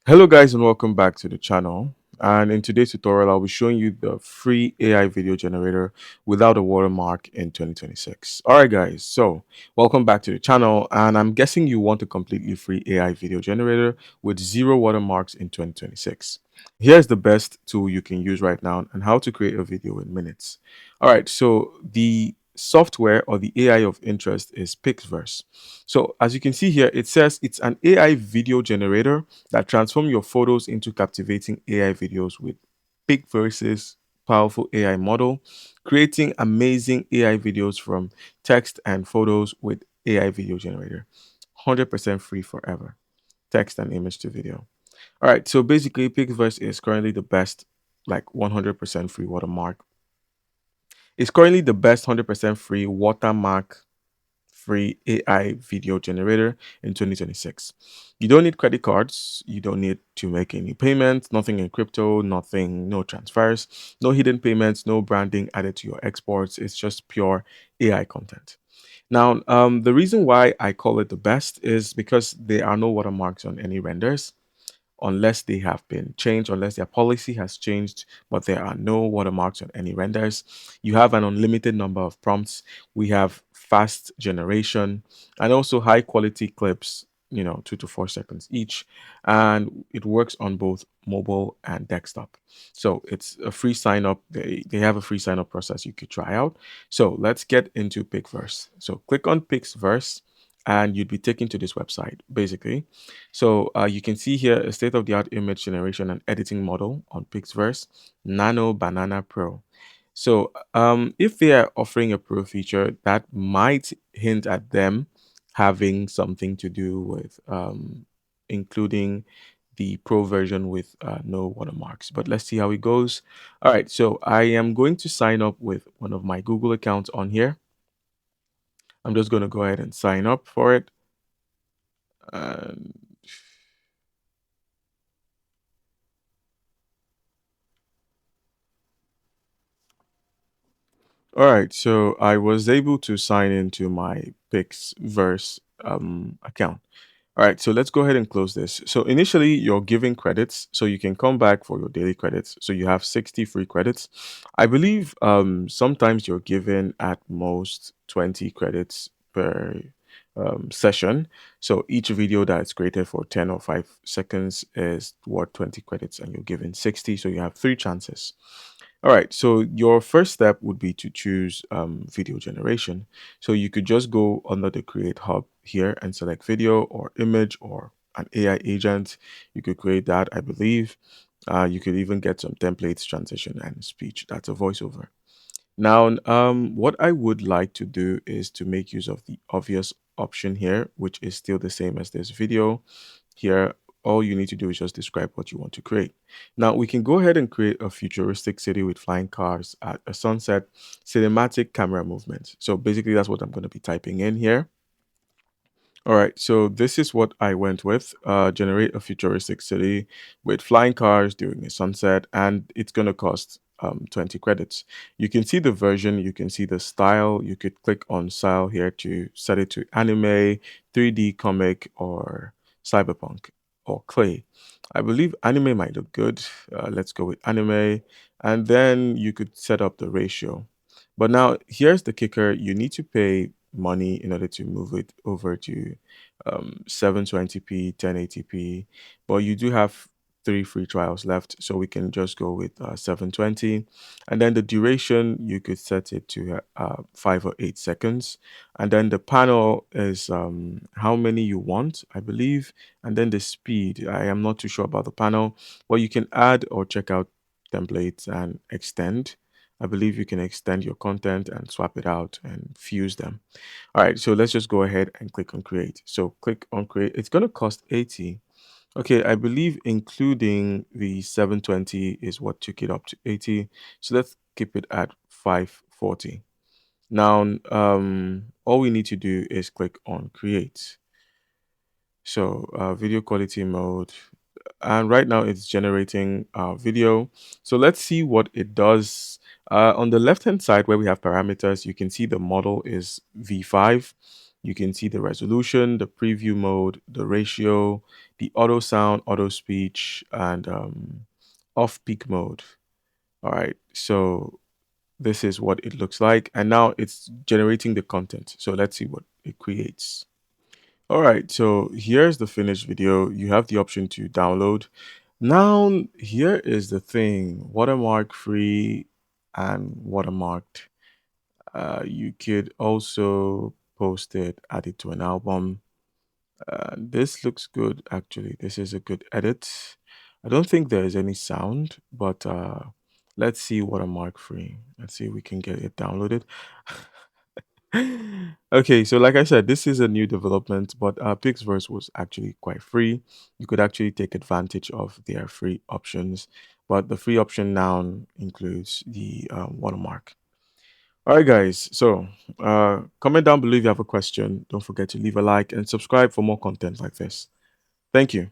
Hello guys and welcome back to the channel. And in today's tutorial, I'll be showing you the free AI video generator without a watermark in 2026. All right guys, so welcome back to the channel, and I'm guessing you want a completely free AI video generator with zero watermarks in 2026. Here's the best tool you can use right now and how to create a video in minutes. All right, so the software or the AI of interest is Pixverse. So as you can see here, it says it's an AI video generator that transform your photos into captivating AI videos with big verses, powerful AI model, creating amazing AI videos from text and photos with AI video generator. 100% free forever. Text and image to video. All right, so basically Pixverse is currently the best, like 100% free watermark. It's currently the best 100% free watermark free AI video generator in 2026. You don't need credit cards. You don't need to make any payments, nothing in crypto, nothing, no transfers, no hidden payments, no branding added to your exports. It's just pure AI content. Now, the reason why I call it the best is because there are no watermarks on any renders unless they have been changed, unless their policy has changed, but there are no watermarks on any renders. You have an unlimited number of prompts. We have fast generation and also high quality clips, 2 to 4 seconds each. And it works on both mobile and desktop. So it's a free sign up. They have a free sign up process you could try out. So let's get into Pixverse. So click on Pixverse and you'd be taken to this website basically. So you can see here a state-of-the-art image generation and editing model on Pixverse Nano Banana Pro. So if they are offering a pro feature, that might hint at them having something to do with including the pro version with no watermarks. But let's see how it goes. All right, so I am going to sign up with one of my Google accounts on here. I'm just going to go ahead and sign up for it. And all right, so I was able to sign into my Pixverse account. All right, so let's go ahead and close this. So initially, you're giving credits, so you can come back for your daily credits. So you have 60 free credits. I believe sometimes you're given at most 20 credits per session. So each video that's created for 10 or 5 seconds is worth 20 credits, and you're given 60. So you have three chances. All right, so your first step would be to choose video generation. So you could just go under the Create Hub here and select video or image or an AI agent. You could create that, I believe. You could even get some templates, transition, and speech. That's a voiceover. Now, what I would like to do is to make use of the obvious option here, which is still the same as this video. Here, all you need to do is just describe what you want to create. Now, we can go ahead and create a futuristic city with flying cars at a sunset, cinematic camera movement. So basically, that's what I'm going to be typing in here. All right, so this is what I went with. Generate a futuristic city with flying cars during a sunset, and it's going to cost 20 credits. You can see the version, you can see the style. You could click on style here to set it to anime, 3D comic, or cyberpunk, or clay. I believe anime might look good. Let's go with anime, and then you could set up the ratio. But now here's the kicker: you need to pay money in order to move it over to 720p 1080p, but you do have three free trials left, so we can just go with 720. And then the duration, you could set it to 5 or 8 seconds, and then the panel is how many you want, I believe. And then the speed, I am not too sure about the panel, but you can add or check out templates and extend. I believe you can extend your content and swap it out and fuse them. All right, so let's just go ahead and click on create. So click on create. It's going to cost 80. Okay, I believe including the 720 is what took it up to 80. So let's keep it at 540. Now, all we need to do is click on create. So video quality mode, and right now it's generating video. So let's see what it does. On the left hand side where we have parameters, you can see the model is V5. You can see the resolution, the preview mode, the ratio, the auto sound, auto speech, and off peak mode. All right. So this is what it looks like. And now it's generating the content. So let's see what it creates. All right. So here's the finished video. You have the option to download. Now, here is the thing, watermark free and watermarked. You could also post it, add it to an album. This looks good, actually. This is a good edit. I don't think there is any sound, but let's see watermark free. Let's see if we can get it downloaded. Okay, so like I said, this is a new development, but Pixverse was actually quite free. You could actually take advantage of their free options, but the free option now includes the watermark. All right, guys. So comment down below if you have a question. Don't forget to leave a like and subscribe for more content like this. Thank you.